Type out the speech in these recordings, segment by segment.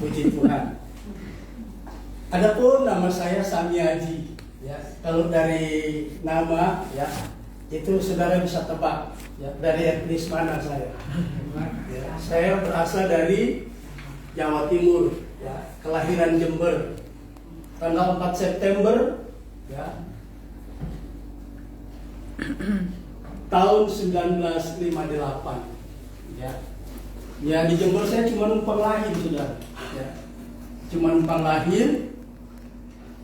Puji Tuhan. Adapun nama saya Samiaji, ya. Kalau dari nama, ya, itu saudara bisa tebak, ya, dari etnis mana saya. Ya, saya berasal dari Jawa Timur, ya, kelahiran Jember, tanggal 4 September, ya, tahun 1958, ya. Ya, di Jember saya cuma numpang lahir, saudara, ya. Cuma numpang lahir.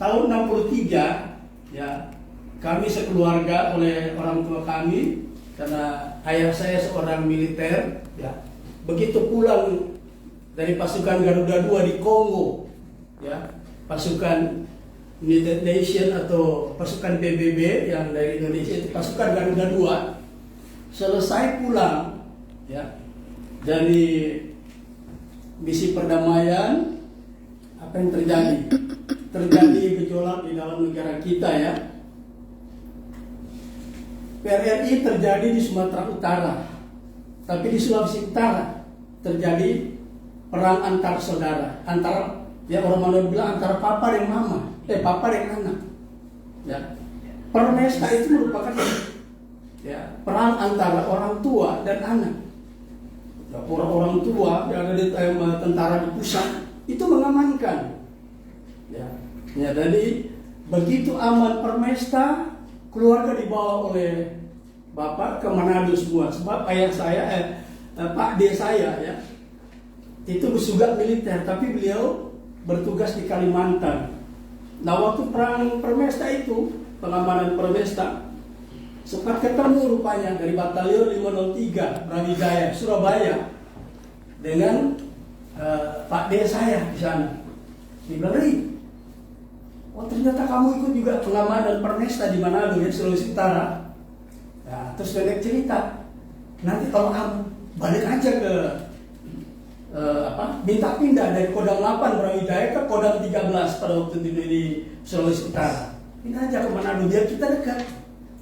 Tahun 63, ya, kami sekeluarga oleh orang tua kami, karena ayah saya seorang militer, ya, begitu pulang dari pasukan Garuda II di Kongo, ya, pasukan United Nation atau pasukan PBB yang dari Indonesia itu pasukan Garuda II, selesai pulang, ya, dari misi perdamaian, apa yang terjadi? Terjadi gejolak di dalam negara kita, ya. PRRI terjadi di Sumatera Utara, tapi di Sulawesi Utara terjadi perang antar saudara, antara, ya, orang Manado bilang antara papa dan mama, papa dan anak, ya. Permesta itu merupakan, ya, perang antara orang tua dan anak. Ya, orang tua yang ada di tentara di pusat itu mengamankan, ya. Ya, jadi begitu aman Permesta, keluarga dibawa oleh bapak ke Manado semua, sebab ayah saya, Pak D saya, ya, itu juga militer, tapi beliau bertugas di Kalimantan. Nah, waktu perang Permesta itu, pengamanan Permesta, sempat ketemu rupanya dari Batalion 503 Brawijaya Surabaya dengan Pak D saya di sana. Dibilang, oh ternyata kamu ikut juga pengamanan Permesta di Manado, ya, Sulawesi Utara. Nah, terus nenek cerita, nanti kalau kamu balik aja ke minta pindah dari Kodam 8 Brawijaya ke Kodam 13 pada waktu itu di Sulawesi Utara. Pindah aja ke Manado biar kita dekat.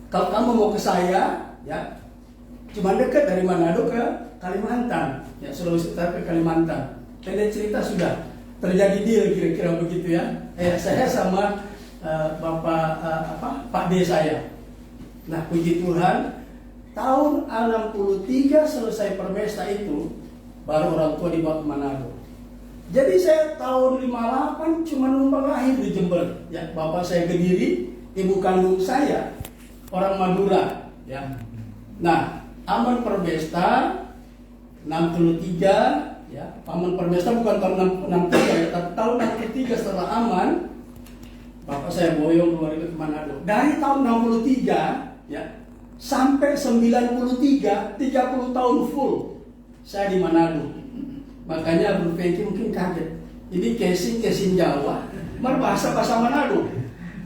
Kalau kamu mau ke saya, ya, cuma dekat dari Manado ke Kalimantan, ya, Sulawesi Utara ke Kalimantan. Nenek cerita sudah terjadi deal kira-kira begitu, ya. Saya sama Pak D saya. Nah, puji Tuhan, tahun 63 selesai Permesta itu, baru orang tua dibawa ke Manado. Jadi saya tahun 58 cuma numpang lahir di Jember, ya. Bapak saya Kediri, ibu kandung saya orang Madura, ya. Nah, aman Permesta 63. Ya, aman Permesta bukan tahun 63, ya, tapi tahun 63 setelah aman, bapak saya boyong keluar ke Manado. Dari tahun 63, ya, sampai 93, 30 tahun full saya di Manado. Makanya Bro Fengki mungkin kaget. Ini casing Jawa, bahasa Manado.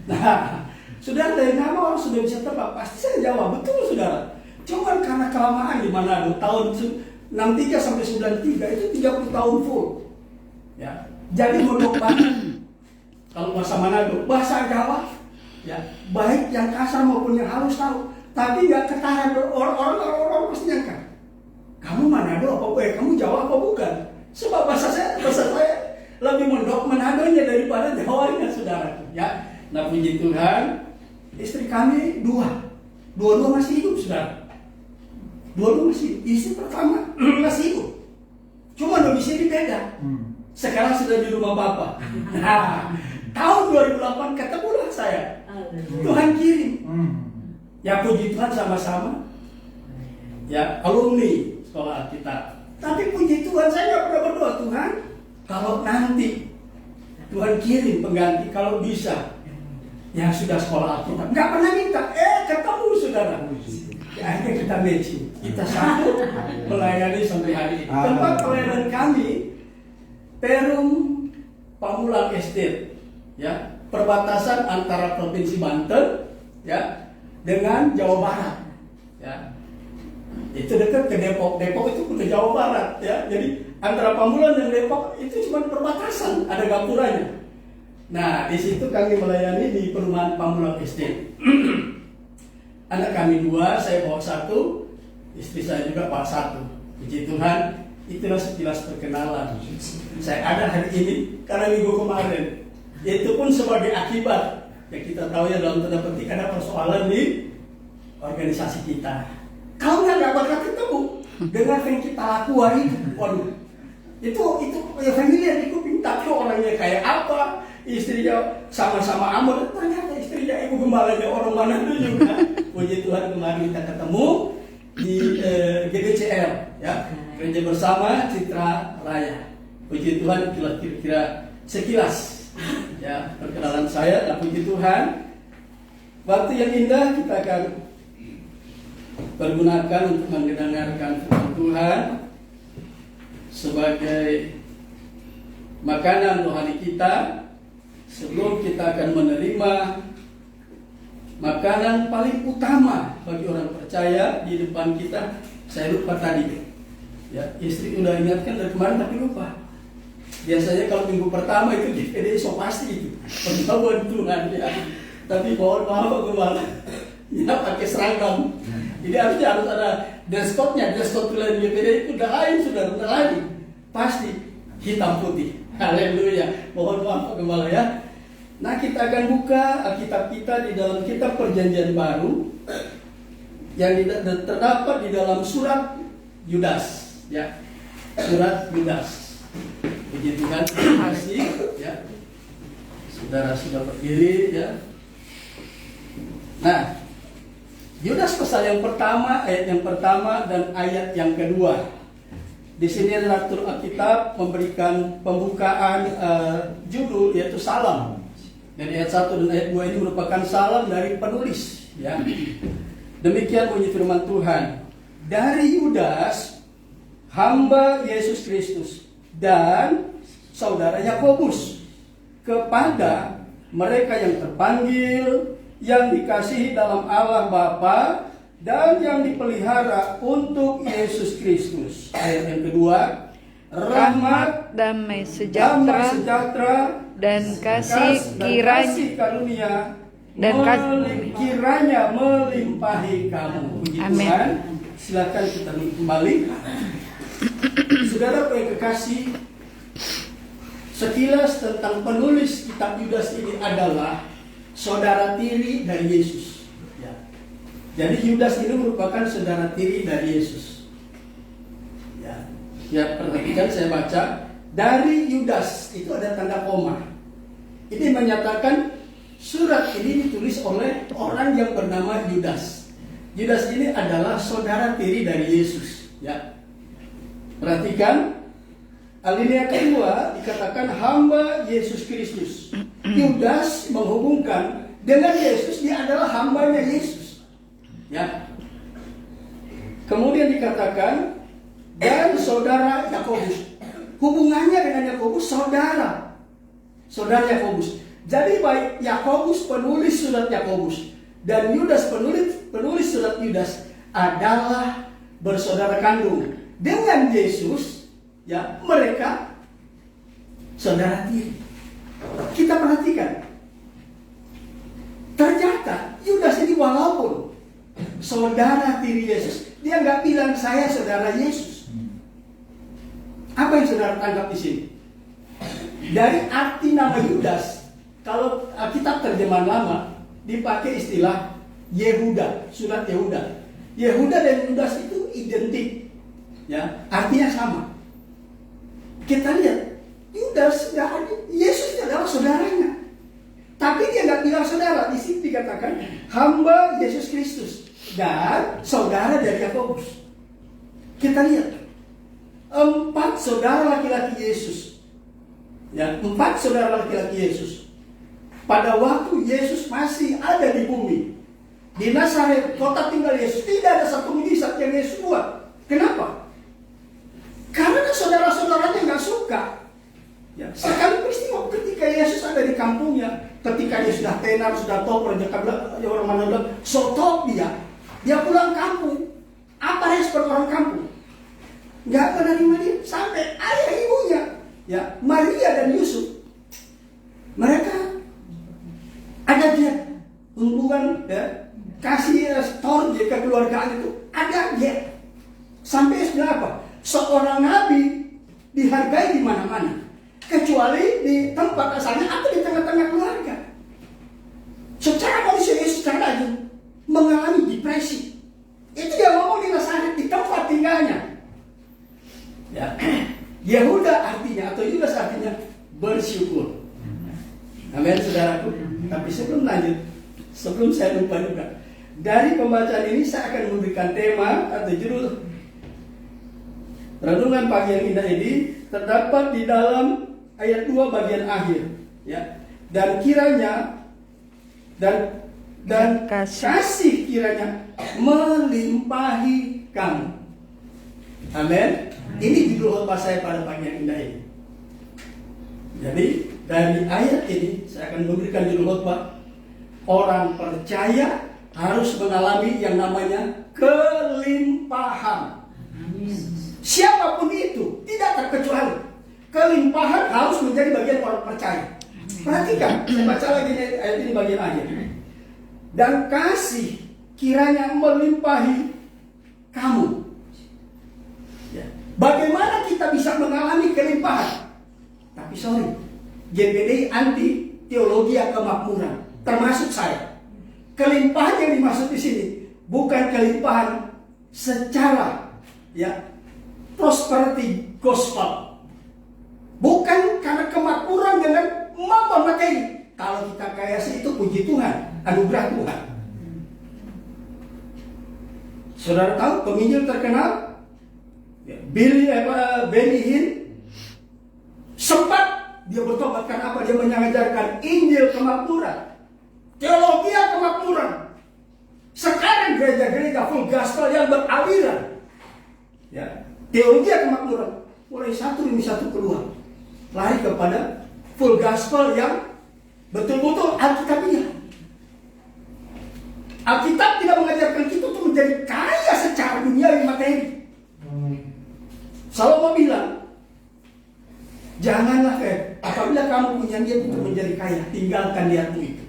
Nah, sudah dari nama orang sudah bisa tebak, pasti saya Jawa, betul saudara. Cuma karena kelamaan di Manado, tahun 63 sampai 93 itu 30 tahun full, ya. Jadi mondok banget. Kalau bahasa Manado, bahasa Jawa, ya, baik yang kasar maupun yang halus tahu, tapi nggak ketara. Orang pasti nyangka, kamu Manado apa? Kamu Jawa apa bukan? Sebab bahasa saya lebih mondok Manadonya daripada Jawanya, saudara, ya. Nah, puji Tuhan, istri kami dua masih hidup, saudara. Dua-dua masih, istri pertama masih hidup, cuma domisili beda. Sekarang sudah di rumah bapak. Nah, tahun 2008 ketemulah saya. Tuhan kirim. Ya, puji Tuhan sama-sama, ya, alumni sekolah kita. Tapi puji Tuhan saya nggak pernah berdoa, Tuhan, kalau nanti Tuhan kirim pengganti, kalau bisa yang sudah sekolah kita. Nggak pernah minta, ketemu saudara. Ya, akhirnya kita matching. Kita satu melayani sampai hari ini. Tempat pelayanan kami Perum Pamulang Estate, ya, perbatasan antara Provinsi Banten, ya, dengan Jawa Barat, ya. Itu dekat ke Depok. Depok itu ke Jawa Barat, ya. Jadi antara Pamulang dan Depok itu cuma perbatasan, ada gapuranya. Nah, di situ kami melayani di perumahan Pamulang Estate. Anak kami 2, saya bawa 1, istri saya juga bawa 1. Puji Tuhan, Itulah sekilas perkenalan. Saya ada hari ini karena minggu kemarin. Itu pun sebagai akibat. Ya kita tahu ya dalam tanda petik ada persoalan di organisasi kita. Kalau nggak bakal ketemu dengan yang kita lakukan itu, waduh, itu ya familiar di kuping. Tapi orangnya kayak apa, istrinya sama-sama Amor, ternyata istrinya ibu gembalanya orang mana itu juga. Puji Tuhan kemarin kita ketemu di GBCL, ya, Gereja Bersama Citra Raya. Puji Tuhan, kira-kira sekilas ya perkenalan saya. Dan puji Tuhan, waktu yang indah kita akan pergunakan untuk mendengarkan firman Tuhan sebagai makanan rohani kita sebelum kita akan menerima makanan paling utama bagi orang percaya di depan kita. Saya lupa tadi ya, istri udah ingatkan dari kemarin tapi lupa. Biasanya kalau minggu pertama itu di PD so pasti itu pengetahuan Tuhan ya. Tapi mohon maaf gimana ya, pakai seragam. Jadi harus ada dress code-nya. Dress code di GPD itu udah lain, sudah lain. Pasti hitam putih. Haleluya. Mohon maaf gembala ya. Nah, kita akan buka Alkitab kita di dalam kitab Perjanjian Baru yang terdapat di dalam surat Yudas, ya. Surat Yudas. Puji Tuhan, terima kasih, ya. Saudara sudah berdiri, ya. Nah, Yudas pasal yang pertama, ayat yang pertama dan ayat yang kedua. Di sini redaktur Alkitab memberikan pembukaan judul yaitu salam. Dan ayat 1 dan ayat 2 ini merupakan salam dari penulis, ya. Demikian bunyi firman Tuhan. Dari Yudas, hamba Yesus Kristus dan saudara Yakobus, kepada mereka yang terpanggil, yang dikasihi dalam Allah Bapa dan yang dipelihara untuk Yesus Kristus. Ayat yang kedua, rahmat, damai sejahtera dan kasih karunia dan kiranya melimpahi kamu. Puji Tuhan. Silakan kita kembali. Saudara yang kekasih, sekilas tentang penulis kitab Yudas ini adalah saudara tiri dari Yesus. Ya. Jadi Yudas ini merupakan saudara tiri dari Yesus. Ya, perhatikan saya baca. Dari Yudas itu ada tanda koma. Ini menyatakan surat ini ditulis oleh orang yang bernama Yudas. Yudas ini adalah saudara tiri dari Yesus. Ya. Perhatikan, alinea kedua dikatakan hamba Yesus Kristus. Yudas menghubungkan dengan Yesus, dia adalah hambanya Yesus. Ya. Kemudian dikatakan dan saudara Yakobus. Hubungannya dengan Yakobus saudara Yakobus. Jadi baik Yakobus penulis surat Yakobus dan Yudas penulis surat Yudas adalah bersaudara kandung dengan Yesus. Ya, mereka saudara tiri. Kita perhatikan. Ternyata Yudas ini walaupun saudara tiri Yesus, dia nggak bilang saya saudara Yesus. Apa yang saudara tangkap di sini? Dari arti nama Yudas, kalau kitab terjemahan lama dipakai istilah Yehuda, surat Yehuda. Yehuda dan Yudas itu identik, ya, artinya sama. Kita lihat Yudas nggak ada, Yesus adalah saudaranya, tapi dia nggak bilang saudara. Di sini dikatakan hamba Yesus Kristus dan saudara dari Yakobus. Kita lihat 4 saudara laki-laki Yesus. Ya, 4 saudara laki-laki Yesus. Pada waktu Yesus masih ada di bumi, di Nazaret, kota tinggal Yesus, tidak ada satu mujizat yang Yesus buat. Kenapa? Karena saudara-saudaranya nggak suka. Ya, sekali peristiwa ketika Yesus ada di kampungnya, ketika dia sudah tenar, sudah tahu orang mana bilang, so top dia pulang kampung. Apa respon orang kampung? Nggak menerima dia, sampai ayah ibunya, ya, Maria dan Yusuf, mereka ada dia hubungan, ya, kasih store kekeluargaan itu ada dia. Sampai sudah apa? seorang nabi dihargai di mana-mana, kecuali di tempat asalnya atau di tengah-tengah keluarga. Secara manusia, secara lagi mengalami depresi. Itu dia ngomong di Nazaret, di tempat tinggalnya. Ya. Yehuda artinya atau Yudas artinya bersyukur. Amin, saudaraku. Tapi sebelum lanjut, sebelum saya lupa juga, dari pembacaan ini saya akan memberikan tema atau judul renungan pagi yang indah ini terdapat di dalam ayat 2 bagian akhir, ya. Dan kiranya dan kasih kiranya melimpahi kamu. Amin. Ini judul khotbah saya pada pagi yang indah ini. Jadi dari ayat ini saya akan memberikan judul khotbah, orang percaya harus mengalami yang namanya kelimpahan. Siapapun itu, tidak terkecuali. Kelimpahan harus menjadi bagian orang percaya. Perhatikan, saya baca lagi ayat ini bagian akhir. Dan kasih kiranya melimpahi kamu. Ya. Bagaimana kita bisa mengalami kelimpahan? Tapi sorry, GPDI anti teologi kemakmuran, termasuk saya. Kelimpahan yang dimaksud di sini bukan kelimpahan secara prosperity gospel. Bukan karena kemakmuran dengan mampu materi. Kalau kita kaya sih itu puji Tuhan, anugerah Tuhan. Saudara tahu penginjil terkenal Benny Hinn, sempat dia bertobat karena apa? Dia mengajarkan Injil kemakmuran, teologi kemakmuran. Sekarang gereja-gereja full gospel yang beraliran, teologi kemakmuran mulai satu demi satu keluar, lari kepada full gospel yang betul-betul Alkitabiah. Alkitab tidak mengajarkan kita untuk menjadi kaya secara duniawi materi. Salomo bilang, janganlah apabila kamu punya niat untuk menjadi kaya, tinggalkan niatmu itu.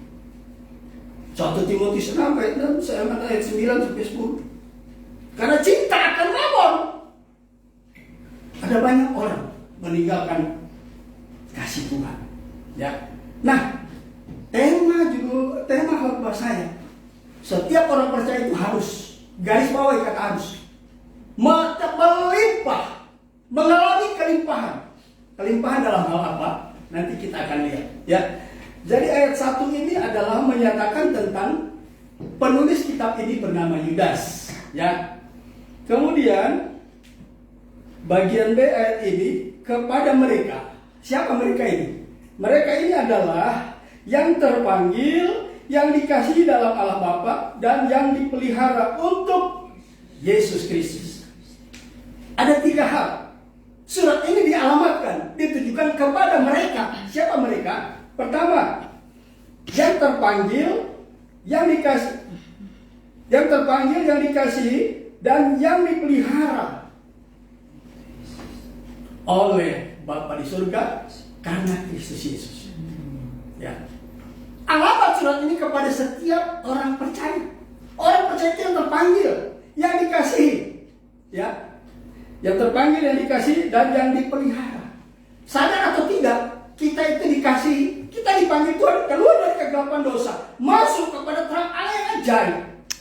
1 Timotius 6 ayat 9 sampai 10. Karena cinta akan mamon. Ada banyak orang meninggalkan kasih Tuhan. Ya. Nah, tema khotbah saya, setiap orang percaya itu harus, garis bawahi kata harus, melimpah, mengalami kelimpahan. Kelimpahan dalam hal apa? Nanti kita akan lihat. Ya. Jadi ayat 1 ini adalah menyatakan tentang penulis kitab ini bernama Yudas. Ya. Kemudian bagian B ayat ini kepada mereka. Siapa mereka ini? Mereka ini adalah yang terpanggil, yang dikasihi dalam Allah Bapa, dan yang dipelihara untuk Yesus Kristus. Ada 3 hal. Surat ini dialamatkan, ditujukan kepada mereka. Siapa mereka? Pertama, yang terpanggil, yang dikasihi, dan yang dipelihara oleh Bapa di surga karena Kristus Yesus. Ya. Alamat surat ini kepada setiap orang percaya. Orang percaya itu yang terpanggil, yang dikasihi, ya, yang terpanggil, yang dikasihi, dan yang dipelihara. Sadar atau tidak, kita itu dikasihi, kita dipanggil Tuhan keluar dari kegelapan dosa, masuk kepada terang Allah yang ajaib.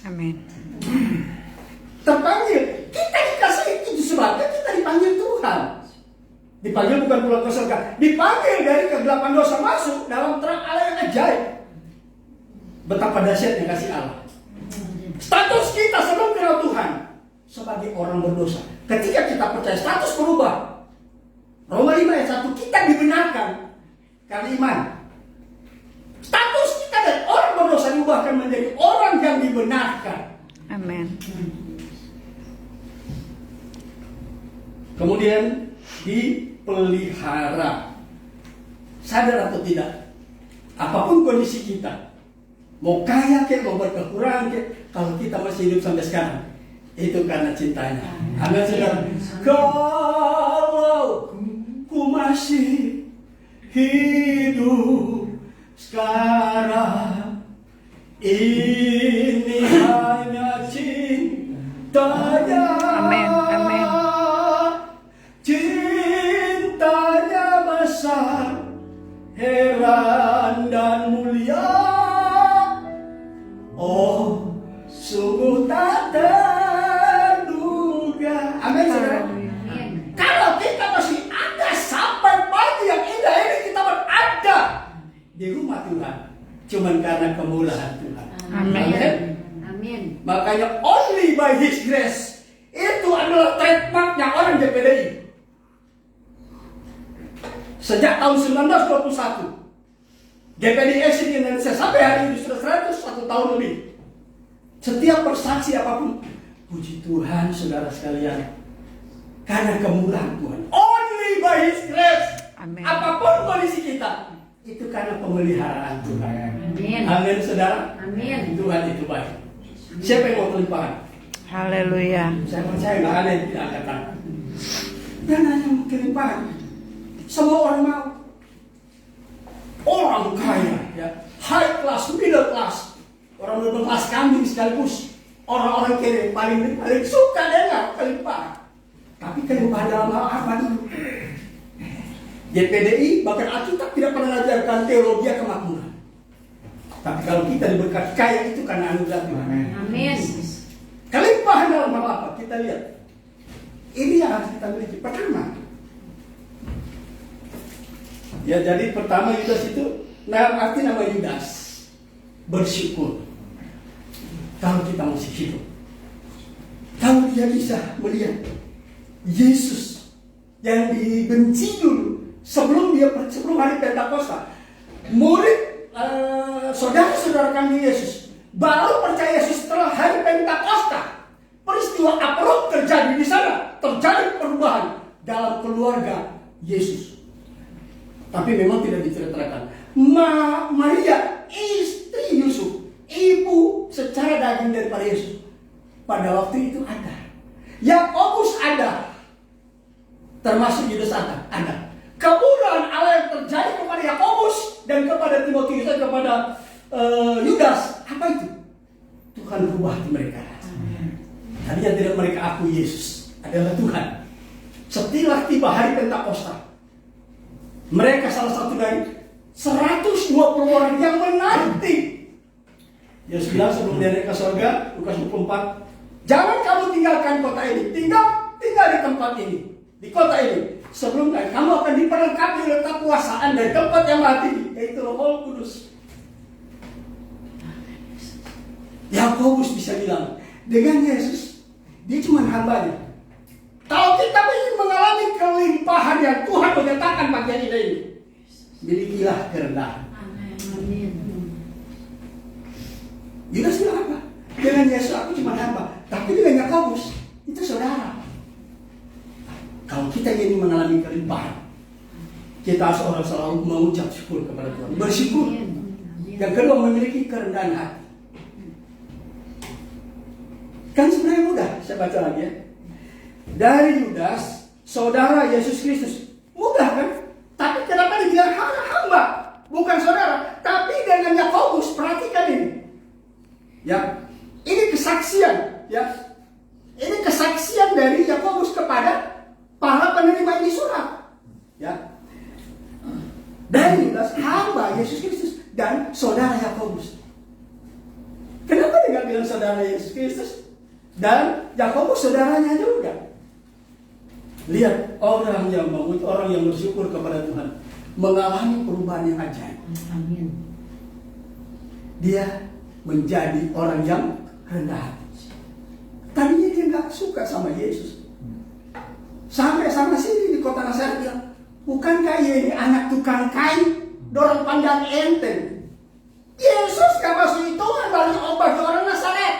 Amin. Terpanggil, kita dikasihi itu sebabnya kita dipanggil Tuhan. Dipanggil bukan pulang ke surga, dipanggil dari kegelapan dosa masuk dalam terang Allah yang ajaib. Betapa dahsyatnya kasih Allah. Status kita sebelum kenal Tuhan sebagai orang berdosa. Ketika kita percaya, status berubah. Roma 5 ayat 1, kita dibenarkan karena iman. Status kita dari orang berdosa diubahkan menjadi orang yang dibenarkan. Amin. Kemudian dipelihara. Sadar atau tidak, apapun kondisi kita, mau kaya kek, mau berkekurangan kek, kalau kita masih hidup sampai sekarang, itu karena cintanya. Amin, saudara. Kalau ku masih hidup sekarang, ini hanya cintanya. Amin, amin. heran dan mulia. Oh, sungguh tak terduga. Amin, saudara. Kalau kita masih ada sampai pagi yang indah ini, kita berada di rumah Tuhan, cuman karena kemurahan Tuhan. Amin. Amin. Makanya only by His grace itu adalah trademarknya orang GPDI. Sejak tahun 1921, GPDI di Indonesia sampai hari ini sudah 101 tahun lebih. Setiap bersaksi apapun, puji Tuhan saudara sekalian, karena kemurahan Tuhan. Only by His grace. Amin. Apapun kondisi kita, itu karena pemeliharaan Tuhan. Amin. Amin, saudara. Amin. Tuhan itu baik. Siapa yang mau kelimpahan? Haleluya. Saya percaya nggak ada yang tidak angkat tangan. Dan hanya mau kelimpahan. Semua orang mau. Orang kaya, ya, high class, middle class, orang berkelas kambing sekaligus. Orang-orang kiri paling suka dengar kelimpahan. Tapi kelimpahan dalam hal apa dulu? JPDI bahkan Alkitab tidak pernah mengajarkan teologi kemakmuran. Tapi kalau kita diberkati kaya itu karena anugerah Tuhan. Amin. Kelimpahan dalam hal apa? Kita lihat. Ini yang harus kita miliki. Pertama, ya, jadi pertama Yudas itu, arti nama Yudas bersyukur. Kalau kita masih hidup, kalau dia bisa melihat Yesus yang dibenci dulu sebelum hari Pentakosta, murid saudara-saudara kami Yesus baru percaya Yesus setelah hari Pentakosta. Peristiwa abrupt terjadi di sana, terjadi perubahan dalam keluarga Yesus. Tapi memang tidak diceritakan. Maria, istri Yusuf, ibu secara daging daripada Yesus, pada waktu itu ada. Yakobus ada, termasuk Yudas ada. Kemurahan Allah yang terjadi kepada Yakobus dan kepada Timotius dan kepada Yudas, apa itu? Tuhan rubah hati mereka. Tadinya tidak mereka akui Yesus adalah Tuhan. Setelah tiba hari Pentakosta, mereka salah satu dari 120 orang yang menanti. Yesus bilang sebelum dia naik ke surga, Lukas 24, jangan kamu tinggalkan kota ini, tinggal di tempat ini, di kota ini. Sebelumnya kamu akan diperlengkapi oleh kekuasaan dari tempat yang mati, yaitu Roh Kudus. Yakobus bisa bilang, dengan Yesus, dia cuma hambanya. Kalau kita ingin mengalami kelimpahan yang Tuhan menyatakan bagian kita ini, milikilah kerendahan. Amin. Yudas bilang apa? Dengan Yesus aku cuma hamba, tapi dengan Yakobus itu saudara. Kalau kita ingin mengalami kelimpahan, kita harus selalu mengucap syukur kepada Tuhan, bersyukur. Yang kedua, memiliki kerendahan hati. Kan sebenarnya mudah, saya baca lagi ya. Dari Yudas, saudara Yesus Kristus, mudah kan? Tapi kenapa dibilang hamba? Bukan saudara, tapi dengan Yakobus, perhatikan ini. Ya, ini kesaksian, ya. Ini kesaksian dari Yakobus kepada para penerima ini surat, ya. Dari Yudas, hamba Yesus Kristus dan saudara Yakobus. Kenapa dia nggak bilang saudara Yesus Kristus dan Yakobus saudaranya juga? Lihat orang yang bersyukur kepada Tuhan mengalami perubahan yang ajaib. Amin. Dia menjadi orang yang rendah hati. Tadinya dia nggak suka sama Yesus. Sampai sana sini di kota Nazaret bilang, bukankah ini anak tukang kain, dorong pandang enteng. Yesus gak masuk hitungan bagi orang Nazaret.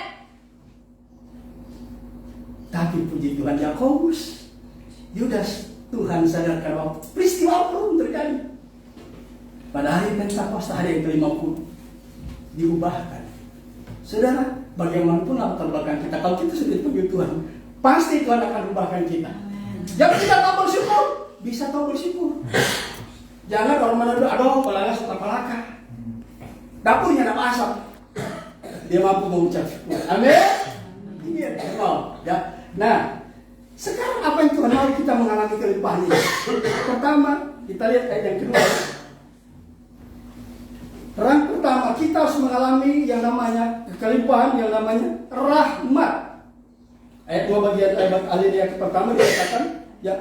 Tapi puji Tuhan, Yakobus, Yudas, Tuhan sadarkan waktu peristiwa belum terjadi. Pada hari Pentakosta, hari yang ke-50, diubahkan. Saudara, bagaimanapun latar belakang kita, kalau kita sudah dipanggil Tuhan, pasti Tuhan akan ubahkan kita. Jangan kita tahu bersyukur, bisa tahu bersyukur. Jangan orang mana dulu, aduh, balanga suka palaka. Dapurnya ada asap. Dia mampu mengucap syukur. Amin. Ini dia mau. Ya. Nah, sekarang apa yang Tuhan mau kita mengalami kelimpahan ini? Pertama, kita lihat ayat yang kedua. Rang pertama, kita harus mengalami yang namanya kekelimpahan, yang namanya rahmat. Ayat 2 bagian ayat pertama dikatakan ya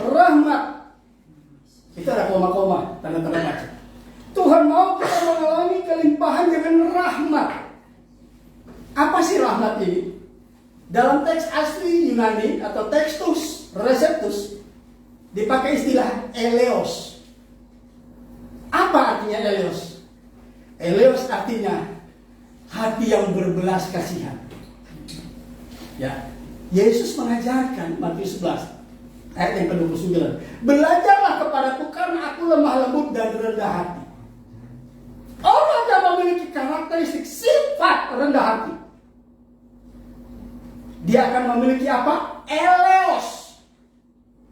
rahmat. Itu ada koma-koma, tanda-tanda baca. Tuhan mau kita mengalami kelimpahan dengan rahmat. Apa sih rahmat ini? Dalam teks asli Yunani atau textus receptus dipakai istilah eleos. Apa artinya eleos? Eleos artinya hati yang berbelas kasihan. Ya, Yesus mengajarkan Matius 11 ayat yang ke-29. Belajarlah kepadaku karena aku lemah lembut dan rendah hati. Orang yang memiliki karakteristik sifat rendah hati, dia akan memiliki apa? Eleos.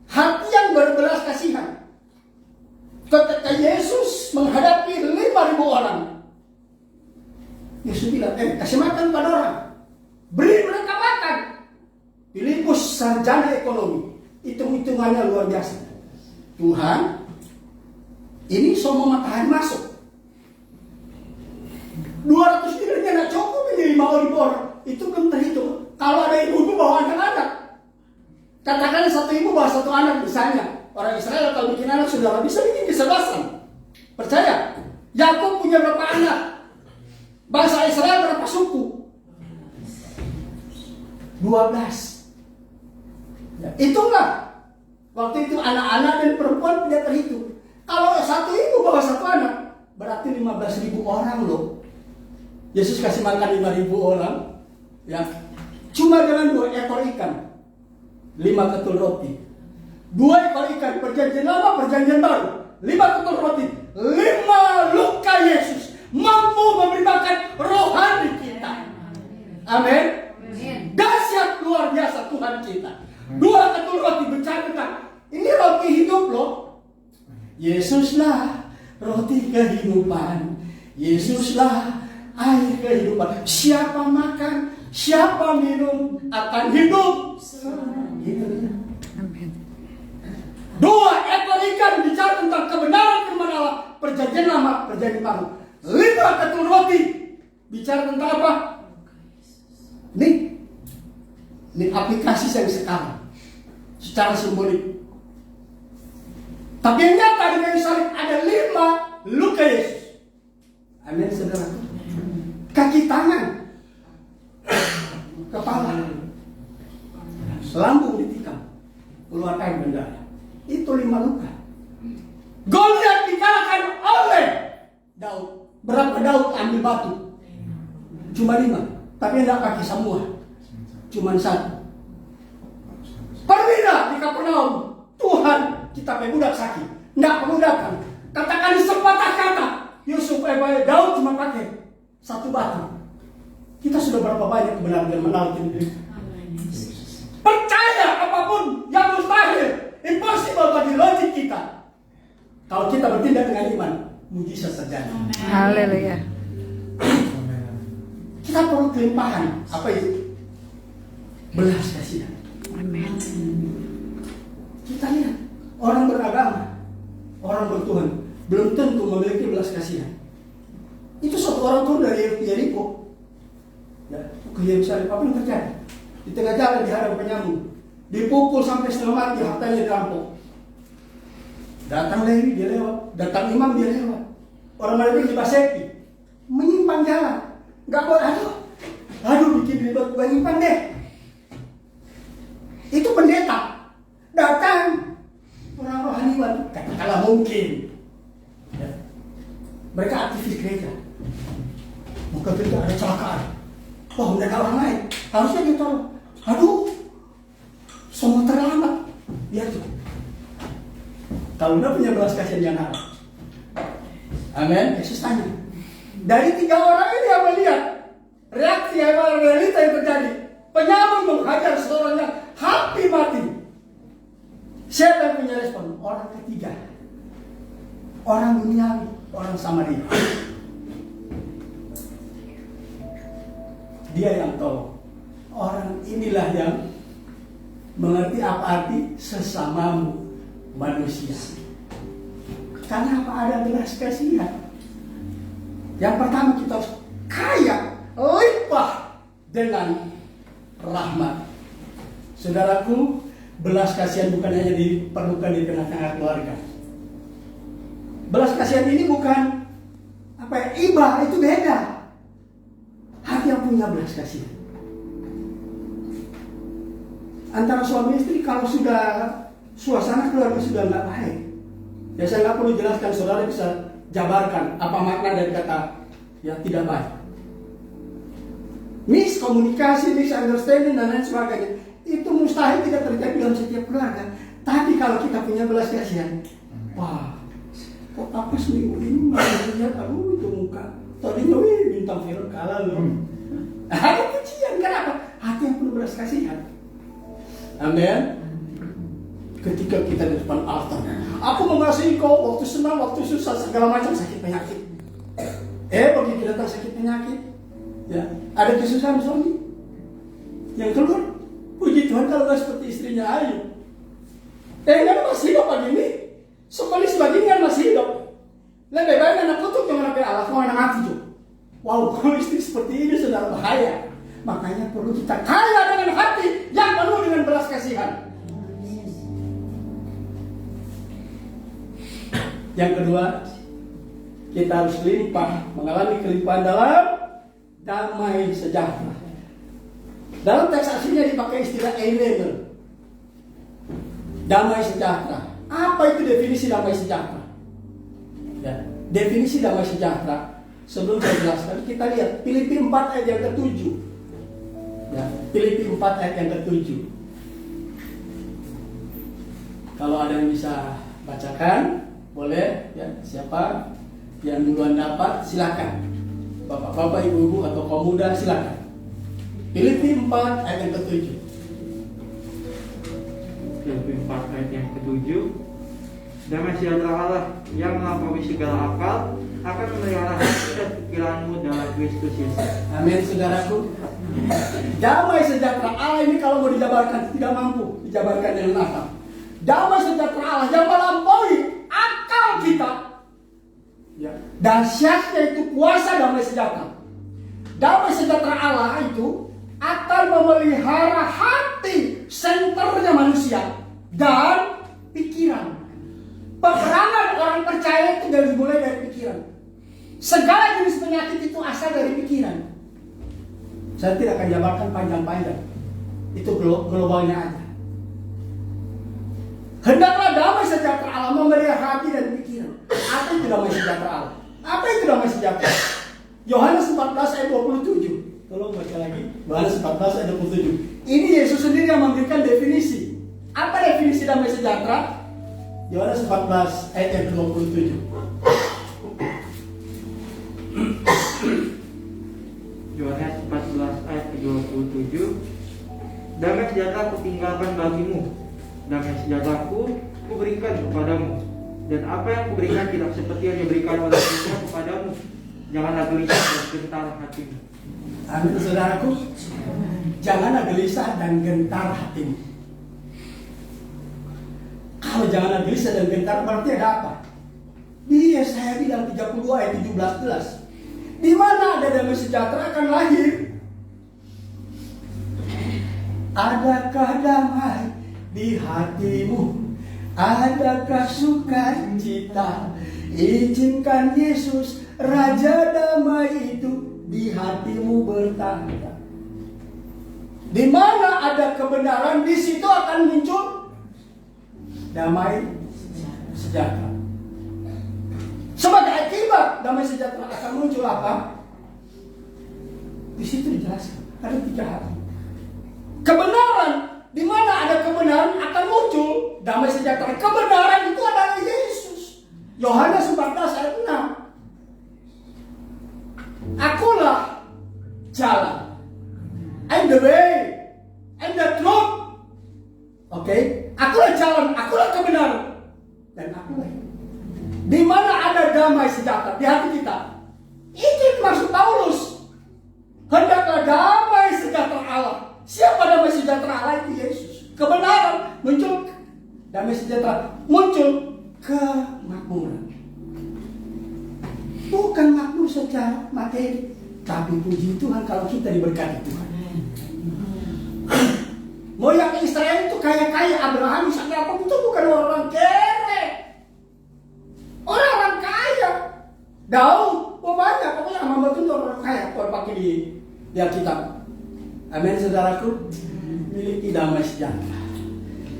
Hati yang berbelas kasihan. Ketika Yesus menghadapi 5.000 orang, Yesus bilang, kasih makan pada orang, beri mereka makan. Filipus sarjana ekonomi, hitung-hitungannya luar biasa. Tuhan, ini semua matahari masuk. 200 dinarnya nggak cukup ini 5.000 orang. Itu belum terhitung. Kalau ada ibu-ibu bawa anak-anak, katakan satu ibu bawa satu anak misalnya. Orang Israel kalau bikin anak saudara bisa bikin kesebelasan. Percaya? Yakub punya berapa anak? Bangsa Israel berapa suku? 12. Ya, hitunglah. Waktu itu anak-anak dan perempuan tidak terhitung. Kalau satu ibu bawa satu anak, berarti 15.000 orang loh. Yesus kasih makan 5.000 orang, ya, cuma dengan 2 ekor ikan, 5 ketul roti. 2 ekor ikan, perjanjian lama, perjanjian baru, 5 ketul roti, 5 luka Yesus mampu memberi makan rohani kita. Amin. Dahsyat luar biasa Tuhan kita. 2 ketul roti bicara tentang ini roti hidup loh. Yesuslah roti kehidupan. Yesuslah air kehidupan. Siapa makan, siapa minum akan hidup. Gitu. Amin. 2 ekor ikan bicara tentang kebenaran firman Allah, perjanjian lama, perjanjian baru. 5 ketul roti bicara tentang apa? Ini aplikasi yang sekarang secara simbolik. Tapi yang nyata di kayu salib ada 5 luka Yesus. Amin, saudara. Kaki, tangan, kepala, lambung ditikam, keluar air benda. Itu 5 luka. Goliat dikalahkan oleh Daud. Berapa Daud ambil batu? Cuma 5. Tapi tidak pakai semua. Cuma 1. Perwira di Kapernaum. Tuhan, kita budak sakit. Tidak perbudakan. Katakan sepatah kata. Daud cuma pakai 1 batu. Kita sudah berapa banyak kebenaran dan menaut ini. Percaya apapun yang mustahil, impossible bagi logik kita. Kalau kita bertindak dengan iman, mujizat terjadi. Haleluya. Kita perlu kelimpahan. Apa itu? Belas kasihan. Amin. Kita lihat orang beragama, orang bertuhan, belum tentu memiliki belas kasihan. Itu satu orang turun dari Yeriko, ya, ke Yerusalem. Apa yang terjadi? Di tengah jalan dihadang penyambung, dipukul sampai setengah mati, hartanya dirampok. Datang Lewi dia lewat, datang imam dia lewat. Orang mereka dibasepi, menyimpang jalan, nggak boleh. Aduh, bikin ribet, gue nyimpang deh. Itu pendeta datang, orang rohaniwan, katakanlah mungkin. Ya. Mereka aktivis gereja. Bukan gereja ada celakaan. Wah, mereka orang lain. Harusnya dia tolong. Aduh, semua terlambat. Lihat tuh. Kalau udah punya belas kasihan yang harap. Amin. Yesus tanya. Dari 3 orang ini yang melihat reaksi apa realita yang terjadi. Penyambung menghajar seorang yang hampir mati. Siapa yang punya respon? Orang ketiga. Orang duniawi, orang Samaria. Dia yang tahu. Orang inilah yang mengerti apa arti sesamamu manusia. Karena apa ada belas kasihan. Yang pertama kita harus kaya, limpah dengan rahmat. Saudaraku, belas kasihan bukan hanya diperlukan di tengah-tengah keluarga. Belas kasihan ini bukan iba, itu beda. Hati yang punya belas kasihan. Antara suami istri kalau sudah suasana keluarga sudah nggak baik, ya saya nggak perlu jelaskan, saudara bisa jabarkan apa makna dari kata ya tidak baik. Miskomunikasi, misunderstanding dan lain sebagainya itu mustahil tidak terjadi dalam setiap keluarga. Tapi kalau kita punya belas kasihan, wah, kok apa seminggu ini malah lihat itu muka tadinya bintang film kalah loh. Ada pujian, kenapa? Hati yang penuh belas kasihan. Amin. Ketika kita di depan altar, aku mengasihi kau waktu senang, waktu susah, segala macam sakit penyakit. Begitu datang sakit penyakit, ya ada kesusahan suami. Yang keluar, puji Tuhan kalau nggak seperti istrinya Ayu. Kan masih hidup pagi ini. Sekali sebagian masih hidup. Lebih baik anak kutuk yang anak Allah, mau anak mati juga. Wow, kalau istri seperti ini sudah bahaya. Makanya perlu kita kaya dengan hati yang penuh dengan belas kasihan. Yang kedua, kita harus limpah, mengalami kelimpahan dalam damai sejahtera. Dalam teks aslinya dipakai istilah Eilemer, damai sejahtera. Apa itu definisi damai sejahtera? Ya, definisi damai sejahtera sebelum saya jelaskan, kita lihat Filipi 4 ayat yang ke-7. Ya, Filipi 4 ayat yang ke-7. Kalau ada yang bisa bacakan, boleh ya, siapa yang duluan dapat silakan. Bapak-bapak, ibu-ibu atau kaum muda silakan. Filipi 4 ayat yang ke-7. Filipi 4 ayat yang ke-7. Damai sejahtera Allah yang melampaui segala akal akan memelihara hati dan pikiranmu dalam Kristus Yesus. Amin, saudaraku. Damai sejahtera Allah ini kalau mau dijabarkan tidak mampu dijabarkan dengan akal. Damai sejahtera Allah yang melampaui akal kita. Ya. Dahsyatnya itu kuasa damai sejahtera. Damai sejahtera Allah itu akan memelihara hati, senternya manusia dan pikiran. Peperangan orang percaya itu dimulai dari pikiran. Segala jenis penyakit itu asal dari pikiran. Saya tidak akan jabarkan panjang-panjang. Itu globalnya aja. Hendaklah damai sejahtera Allah memelihara hati dan pikiran. Apa itu damai sejahtera Allah? Apa itu damai sejahtera? Yohanes 14 ayat 27. Tolong baca lagi. Yohanes 14 ayat 27. Ini Yesus sendiri yang memberikan definisi. Apa definisi damai sejahtera? Yohanes 14 ayat yang ke-27. Yohanes 14 ayat ke-27. Damai sejahtera kutinggalkan bagimu, damai sejahteraku kuberikan kepadamu, dan apa yang kuberikan tidak seperti yang diberikan oleh Tuhan kepadamu. Janganlah gelisah dan gentar hatimu. Amin, saudaraku. Janganlah gelisah dan gentar hatimu. Kalau janganlah gelisah dan gentar berarti ada apa? Di Yesaya bilang 32 ayat 17. Di mana ada damai sejahtera akan lahir. Adakah damai di hatimu? Adakah sukacita? Izinkan Yesus Raja damai itu di hatimu bertahta. Di mana ada kebenaran, di situ akan muncul damai sejahtera. Sebagai akibat damai sejahtera akan muncul apa? Di situ dijelaskan ada 3 hal. Kebenaran, di mana ada kebenaran akan muncul damai sejahtera. Kebenaran itu adalah Yesus. Yohanes 14 ayat 6. Akulah jalan, and the way, and the truth. Oke, akulah jalan, akulah kebenaran, dan akulah hidup. Di mana ada damai sejahtera di hati kita. Itu maksud Paulus. Hendaklah damai sejahtera Allah. Siapa damai sejahtera Allah? Itu Yesus. Kebenaran muncul, damai sejahtera muncul, kemakmuran. Bukan makmur secara materi. Tapi puji Tuhan kalau kita diberkati Tuhan. Moyang Israel itu kaya-kaya, Abraham, Ishak, Yakub itu bukan orang kere. Orang kaya. Daud, banyak, pokoknya Muhammad itu orang kaya. Kalau pakai di Alkitab. Amin, saudaraku. Miliki damai sejahtera.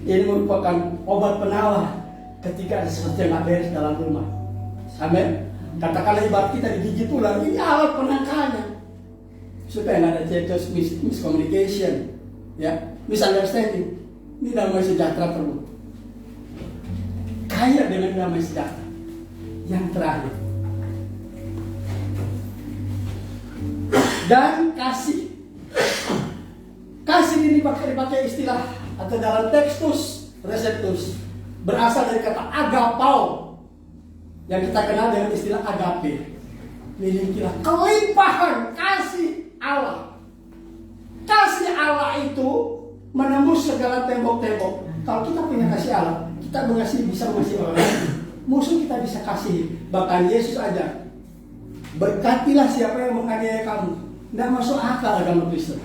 Ini merupakan obat penawar ketika ada sesuatu yang nggak beres dalam rumah. Amin. Katakanlah ibarat kita digigit ular, ini alat penangkalnya. Supaya nggak ada cetos miscommunication, ya, misunderstanding. Ini damai sejahtera perlu. Kaya dengan damai sejahtera. Yang terakhir. Dan kasih. Kasih ini dipakai istilah atau dalam tekstus receptus berasal dari kata agapau yang kita kenal dengan istilah agape. Milikilah kelimpahan kasih Allah. Kasih Allah itu menembus segala tembok-tembok. Kalau kita punya kasih Allah, kita bisa mengasihi orang lain. Musuh kita bisa kasih. Bahkan Yesus aja, berkatilah siapa yang menganiaya kamu. Tidak masuk akal agama Kristen.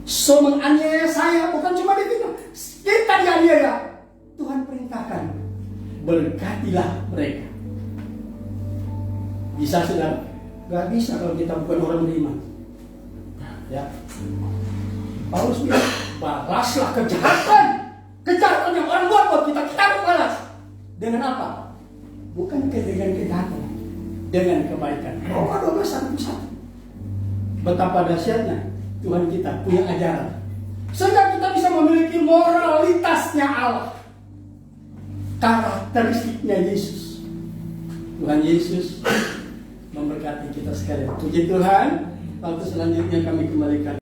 So menganiaya saya bukan cuma difitnah, kita dianiaya. Tuhan perintahkan, berkatilah mereka. Bisa saudara? Gak bisa kalau kita bukan orang beriman. Ya. Paulus bilang, balaslah kejahatan yang orang buat kita harus balas. Dengan apa? Bukan dengan kejahatan, dengan kebaikan. Roma 12:1. Betapa dahsyatnya Tuhan kita punya ajaran, sehingga kita bisa memiliki moralitasnya Allah, karakteristiknya Yesus. Tuhan Yesus memberkati kita sekalian. Puji Tuhan. Waktu selanjutnya kami kembalikan.